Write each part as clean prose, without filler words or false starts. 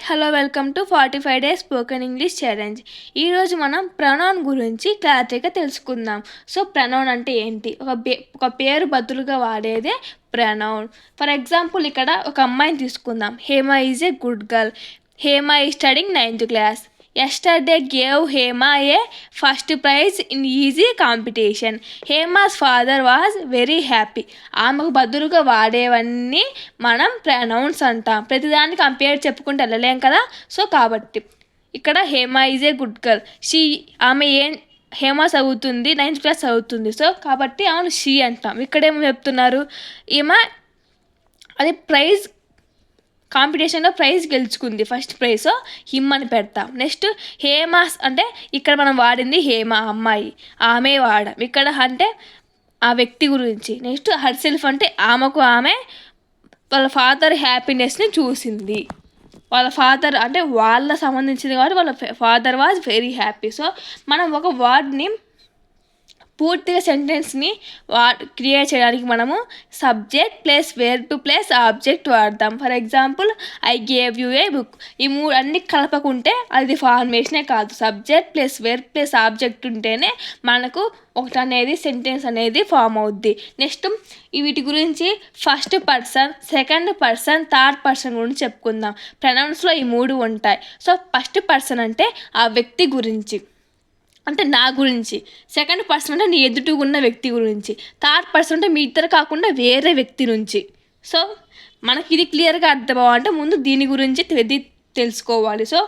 Hello welcome to 45 days spoken English challenge. ఈరోజు మనం pronoun గురించి క్లారిటీగా తెలుసుకుందాం. సో ప్రొనౌన్ అంటే ఏంటి? ఒక పేరు బదులుగా వాడేదే ప్రొనౌన్. ఫర్ ఎగ్జాంపుల్ ఇక్కడ ఒక అమ్మాయిని తీసుకుందాం. Hema is a good girl. Hema is studying 9th class. Yesterday gave Hema a first prize in easy competition. Hema's father was very happy. ఆమెకు బదులుగా వాడేవన్నీ మనం ప్రొనౌన్స్ అంటాం. ప్రతిదాన్ని కంపేర్ చెప్పుకుంటూ వెళ్ళలేం కదా. సో కాబట్టి ఇక్కడ Hema is a good girl. ఆమె హేమ చదువుతుంది, 9th class చదువుతుంది. సో కాబట్టి ఆమెను షీ అంటాం. ఇక్కడేమో చెప్తున్నారు, ఈమె అది ప్రైజ్ కాంపిటీషన్లో ప్రైజ్ గెలుచుకుంది, ఫస్ట్ ప్రైజ్. సో హిమ్ అని పెడతాం. నెక్స్ట్ హేమాస్ అంటే ఇక్కడ మనం వాడింది హేమ అమ్మాయి, ఆమె వాడాం. ఇక్కడ అంటే ఆ వ్యక్తి గురించి. నెక్స్ట్ హర్ సెల్ఫ్ అంటే ఆమెకు ఆమె వాళ్ళ ఫాదర్ హ్యాపీనెస్ని చూసింది. వాళ్ళ ఫాదర్ అంటే వాళ్ళ సంబంధించింది కాబట్టి వాళ్ళ father was very happy. So మనం ఒక వర్డ్ని పూర్తిగా సెంటెన్స్ని క్రియేట్ చేయడానికి మనము subject plus verb plus object వాడతాం. For example I gave you a book. ఈ మూడు అన్ని కలపకుంటే అది ఫార్మేషనే కాదు. Subject plus verb plus object ఉంటేనే మనకు ఒకటి అనేది సెంటెన్స్ అనేది ఫామ్ అవుద్ది. నెక్స్ట్ వీటి గురించి first person, second person, third person గురించి చెప్పుకుందాం. ప్రొనౌన్స్లో ఈ మూడు ఉంటాయి. సో ఫస్ట్ పర్సన్ అంటే ఆ వ్యక్తి గురించి, అంటే నా గురించి. సెకండ్ పర్సన్ అంటే నీ ఎదుటి ఉన్న వ్యక్తి గురించి. థర్డ్ పర్సన్ అంటే మీ ఇద్దరు కాకుండా వేరే వ్యక్తి నుంచి. సో మనకి ఇది క్లియర్గా అర్థం అవ్వాలంటే ముందు దీని గురించి తెలుసుకోవాలి. సో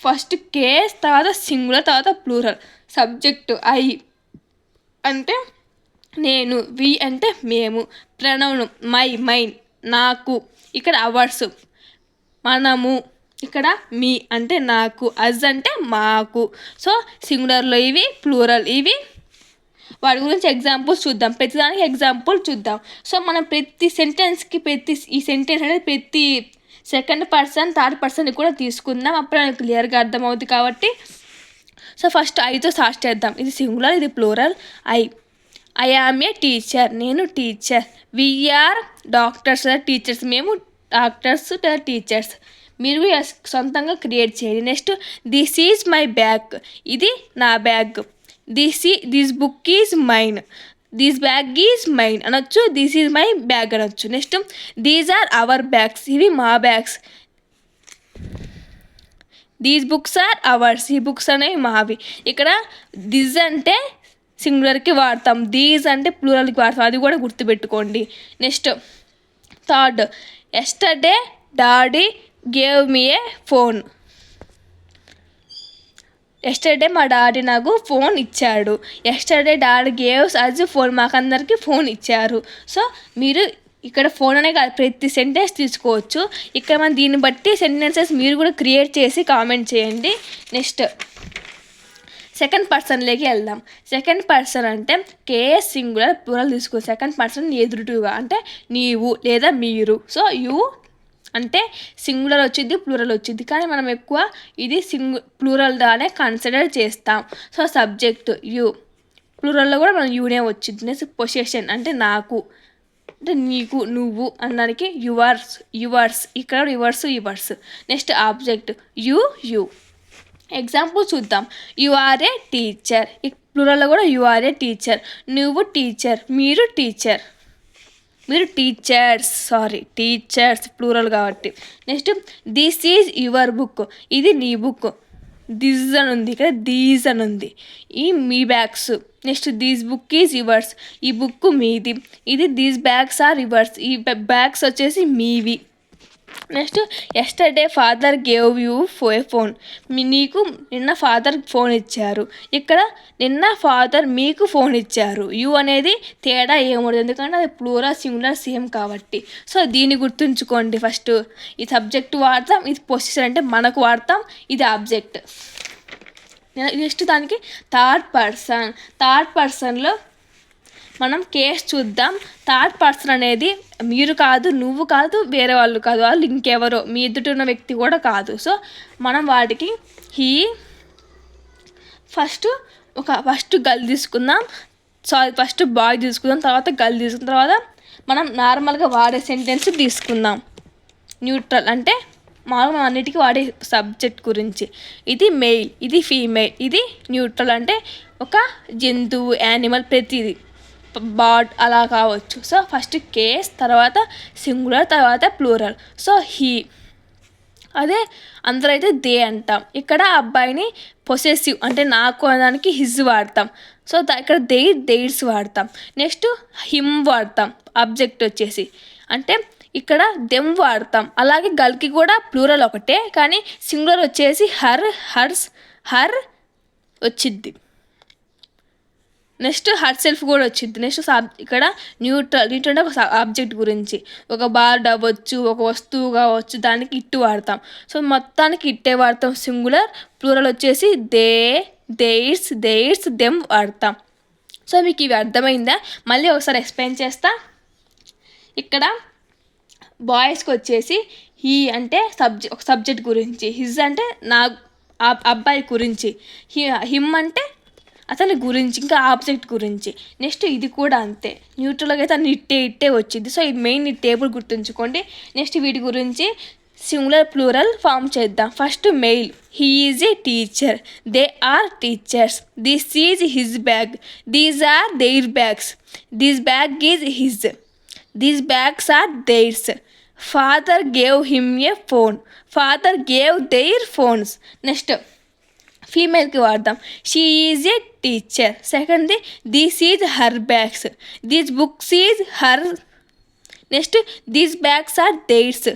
ఫస్ట్ కేస్, తర్వాత సింగులర్, తర్వాత ప్లూరల్. సబ్జెక్టు ఐ అంటే నేను, వి అంటే మేము, ప్రొనౌన్ మై మైన్ నాకు, ఇక్కడ అవర్స్ మనము, ఇక్కడ మీ అంటే నాకు, అజ్ అంటే మాకు. సో సింగులర్లో ఇవి, ప్లూరల్ ఇవి. వాటి గురించి ఎగ్జాంపుల్స్ చూద్దాం. ప్రతిదానికి ఎగ్జాంపుల్ చూద్దాం. సో మనం ప్రతి సెంటెన్స్కి ఈ సెంటెన్స్ అనేది ప్రతి సెకండ్ పర్సన్, థర్డ్ పర్సన్ కూడా తీసుకుందాం. అప్పుడు నాకు క్లియర్గా అర్థమవుతుంది కాబట్టి. సో ఫస్ట్ ఐతో స్టార్ట్ చేద్దాం. ఇది సింగులర్, ఇది plural. I am a teacher. నేను టీచర్. We are doctors, teachers. మేము డాక్టర్స్, టీచర్స్. మీరు సొంతంగా క్రియేట్ చేయండి. Next this is my bag. ఇది నా bag. This book is mine. This bag is mine అనొచ్చు, దిస్ ఈజ్ మై బ్యాగ్ అనొచ్చు. Next these are our bags. ఇవి మా bags. These books are ours. ఈ బుక్స్ అనేవి మావి. ఇక్కడ దిస్ అంటే సింగులర్కి వాడతాం, దీస్ అంటే ప్లూరల్కి వాడతాం. అది కూడా గుర్తుపెట్టుకోండి. Next third, yesterday daddy gave me a phone. Yesterday మా డాడీ నాకు ఫోన్ ఇచ్చాడు. Yesterday daddy gaves us phone. మాకందరికి ఫోన్ ఇచ్చారు. సో మీరు ఇక్కడ ఫోన్ అనే కాదు, ప్రతి సెంటెన్స్ తీసుకోవచ్చు. ఇక్కడ మనం దీన్ని బట్టి సెంటెన్సెస్ మీరు కూడా క్రియేట్ చేసి కామెంట్ చేయండి. నెక్స్ట్ సెకండ్ పర్సన్లోకి వెళ్దాం. సెకండ్ పర్సన్ అంటే కేస్ సింగులర్ ప్లూరల్ తీసుకో. సెకండ్ పర్సన్ ఎదురుగా అంటే నీవు లేదా మీరు. సో యూ అంటే సింగులర్ వచ్చింది, ప్లూరల్ వచ్చింది. కానీ మనం ఎక్కువ ఇది ప్లూరల్గానే కన్సిడర్ చేస్తాం. సో సబ్జెక్ట్ యూ, ప్లూరల్లో కూడా మనం యూనే వచ్చింది. నెక్స్ట్ పొసెషన్ అంటే నాకు, అంటే నీకు, నువ్వు అనడానికి యువర్స్. ఇక్కడ yours. Next object you. Example చూద్దాం. You are a teacher. ఈ ప్లూరల్లో కూడా యు ఆర్ ఏ టీచర్. నువ్వు టీచర్, మీరు టీచర్, మీరు టీచర్స్ ప్లూరల్ కాబట్టి. Next this is your book. ఇది నీ బుక్. దిస్ అని ఉంది, ఇక్కడ దీస్ అని ఉంది. ఈ మీ bags. Next these book is yours. ఈ బుక్ మీది. ఇది దీస్ బ్యాగ్స్ ఆర్ యువర్స్. ఈ బ్యాగ్స్ వచ్చేసి మీవి. Next yesterday father gave you a phone. నీకు నిన్న ఫాదర్ ఫోన్ ఇచ్చారు. ఇక్కడ నిన్న ఫాదర్ మీకు ఫోన్ ఇచ్చారు. యూ అనేది తేడా ఏముండదు, ఎందుకంటే అది ప్లూరల్ సింగులర్ సేమ్ కాబట్టి. సో దీన్ని గుర్తుంచుకోండి. ఫస్ట్ ఈ సబ్జెక్ట్ వాడతాం, ఇది పొజిషన్ అంటే మనకు వాడతాం, ఇది ఆబ్జెక్ట్. నెక్స్ట్ దానికి థర్డ్ పర్సన్లో మనం కేస్ చూద్దాం. థర్డ్ పర్సన్ అనేది మీరు కాదు, నువ్వు కాదు, వేరే వాళ్ళు కాదు, వాళ్ళు ఇంకెవరో, మీ ఎదుటి ఉన్న వ్యక్తి కూడా కాదు. సో మనం వాటికి ఫస్ట్ గర్ల్ తీసుకుందాం, ఫస్ట్ బాయ్ తీసుకుందాం, తర్వాత గర్ల్ తీసుకున్న తర్వాత మనం నార్మల్గా వాడే సెంటెన్స్ తీసుకుందాం. న్యూట్రల్ అంటే మామూలుగా మనం అన్నిటికీ వాడే సబ్జెక్ట్ గురించి. ఇది మెయిల్, ఇది ఫీమేల్, ఇది న్యూట్రల్ అంటే ఒక జంతువు, యానిమల్, ప్రతిదీ బాడ్ అలా కావచ్చు. సో ఫస్ట్ కేస్, తర్వాత సింగులర్, తర్వాత ప్లూరల్. సో హీ, అదే అందరూ అయితే దే అంటాం. ఇక్కడ అబ్బాయిని పొసెసివ్ అంటే నాకు అనడానికి హిజ్ వాడతాం. సో ఇక్కడ దేర్స్ వాడతాం. నెక్స్ట్ హిమ్ వాడతాం ఆబ్జెక్ట్ వచ్చేసి, అంటే ఇక్కడ దెమ్ వాడతాం. అలాగే గర్ల్కి కూడా ప్లూరల్ ఒకటే, కానీ సింగులర్ వచ్చేసి హర్, హర్స్, హర్ వచ్చిద్ది. నెక్స్ట్ హర్ సెల్ఫ్ కూడా వచ్చింది. నెక్స్ట్ ఇక్కడ న్యూట్రల్ అంటే ఒక ఆబ్జెక్ట్ గురించి, ఒక బార్డ్ అవ్వచ్చు, ఒక వస్తువు కావచ్చు, దానికి ఇట్టు వాడతాం. సో మొత్తానికి ఇట్టే వాడతాం సింగులర్. ప్లూరల్ వచ్చేసి దే, దేర్స్, దెమ్ వాడతాం. సో మీకు ఇవి అర్థమైందా? మళ్ళీ ఒకసారి ఎక్స్ప్లెయిన్ చేస్తా. ఇక్కడ బాయ్స్కి వచ్చేసి హీ అంటే ఒక సబ్జెక్ట్ గురించి, హిజ్ అంటే నా అబ్బాయి గురించి, హిమ్ అంటే అతని గురించి, ఇంకా ఆబ్జెక్ట్ గురించి. నెక్స్ట్ ఇది కూడా అంతే, న్యూట్రల్గా అయితే అన్ని ఇట్టే వచ్చింది. సో ఇది మెయిన్ ఈ టేబుల్ గుర్తుంచుకోండి. నెక్స్ట్ వీటి గురించి సింగులర్ ప్లూరల్ ఫామ్ చేద్దాం. First male, he is a teacher, they are teachers, this is his bag, these are their bags, this bag is his, these bags are theirs, father gave him a phone, father gave their phones. Next ఫీమేల్కి వాడదాం. She is a teacher. సెకండ్ది this is her bags, these books is her. Next these bags are theirs,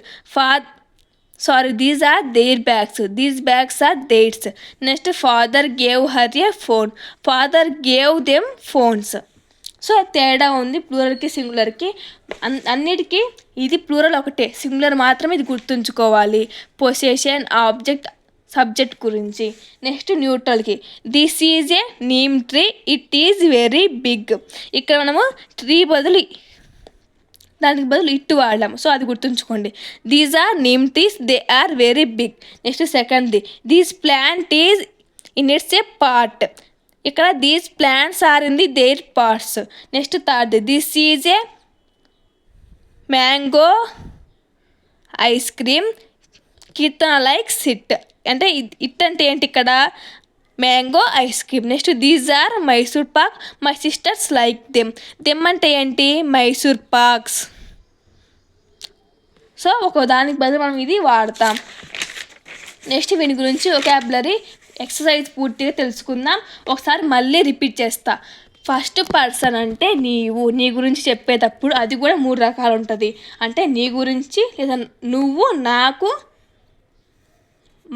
these are their bags, these bags are there's. Next father gave her A phone, father gave them phones. So తేడా ఉంది ప్లూరల్కి సింగులర్కి. అన్నిటికీ ఇది plural ఒకటే, singular మాత్రమే ఇది గుర్తుంచుకోవాలి. Possession, object, subject గురించి. Next న్యూట్రల్కి this is a neem tree, it is very big. ఇక్కడ మనము ట్రీ దానికి బదులు ఇట్టు వాడలేము. సో అది గుర్తుంచుకోండి. These are neem trees, they are very big. Next సెకండ్ది these plant is in its a part. ఇక్కడ these plants are in the their parts. Next third this is a mango ice cream, Keerthana likes it. అంటే it అంటే ఏంటి ఇక్కడ mango ice cream. Next these are Mysore pak, my sisters like them అంటే ఏంటి Mysore pox. So ఒక దానికి బదులు మనం ఇది వాడతాం. నెక్స్ట్ వీని గురించి వొకాబులరీ ఎక్సర్సైజ్ పూర్తిగా తెలుసుకుందాం. ఒకసారి మళ్ళీ రిపీట్ చేస్తా. ఫస్ట్ పర్సన్ అంటే నీవు, నీ గురించి చెప్పేటప్పుడు అది కూడా 3 రకాలు ఉంటుంది. అంటే నీ గురించి, లేదా నువ్వు, నాకు,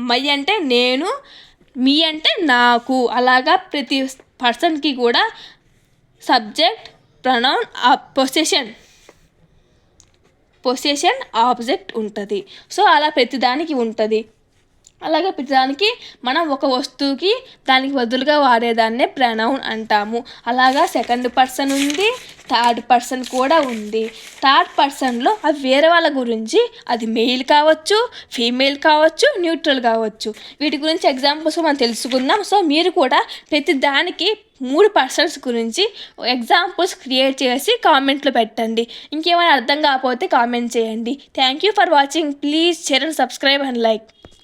మై అంటే నేను, మీ అంటే నాకు. అలాగా ప్రతి పర్సన్కి కూడా సబ్జెక్ట్, ప్రొనౌన్, పొసెషన్, ఆబ్జెక్ట్ ఉంటుంది. సో అలా ప్రతిదానికి ఉంటుంది. అలాగే ప్రతిదానికి మనం ఒక వస్తువుకి దానికి బదులుగా వాడేదాన్నే ప్రొనౌన్ అంటాము. అలాగా సెకండ్ పర్సన్ ఉంది, థర్డ్ పర్సన్ కూడా ఉంది. థర్డ్ పర్సన్లో అవి వేరే వాళ్ళ గురించి, అది మెయిల్ కావచ్చు, ఫీమేల్ కావచ్చు, న్యూట్రల్ కావచ్చు. వీటి గురించి ఎగ్జాంపుల్స్ మనం తెలుసుకుందాం. సో మీరు కూడా ప్రతి దానికి 3 పర్సన్స్ గురించి ఎగ్జాంపుల్స్ క్రియేట్ చేసి కామెంట్లో పెట్టండి. ఇంకేమైనా అర్థం కాకపోతే కామెంట్ చేయండి. Thank you for watching. Please share and subscribe and like.